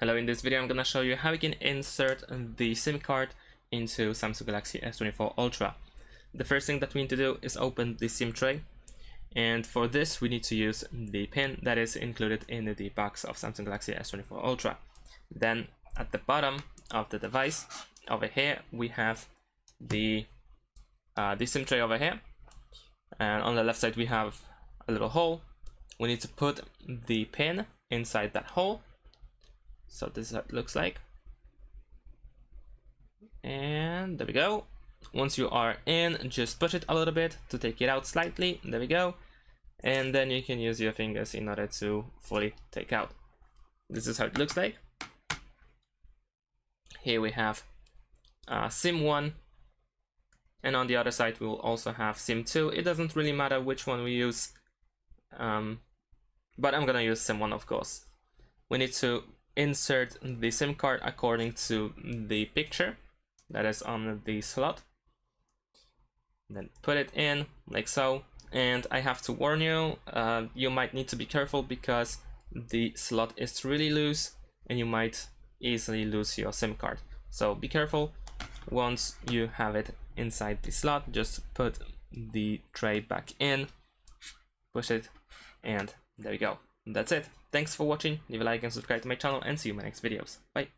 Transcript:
Hello, in this video I'm gonna show you how you can insert the SIM card into Samsung Galaxy S24 Ultra. The first thing that we need to do is open the SIM tray, and for this we need to use the pin that is included in the box of Samsung Galaxy S24 Ultra. Then at the bottom of the device over here we have the SIM tray over here, and on the left side we have a little hole. We need to put the pin inside that hole. So this is how it looks like, and there we go. Once you are in, just push it a little bit to take it out slightly. There we go, and then you can use your fingers in order to fully take out. This is how it looks like. Here we have SIM 1, and on the other side we will also have SIM 2. It doesn't really matter which one we use, but I'm gonna use SIM 1, of course. We need to insert the SIM card according to the picture that is on the slot, then put it in like so. And I have to warn you, you might need to be careful because the slot is really loose and you might easily lose your SIM card, so be careful. Once you have it inside the slot, just put the tray back in, push it, and there we go. That's it. Thanks for watching. Leave a like and subscribe to my channel, and see you in my next videos. Bye.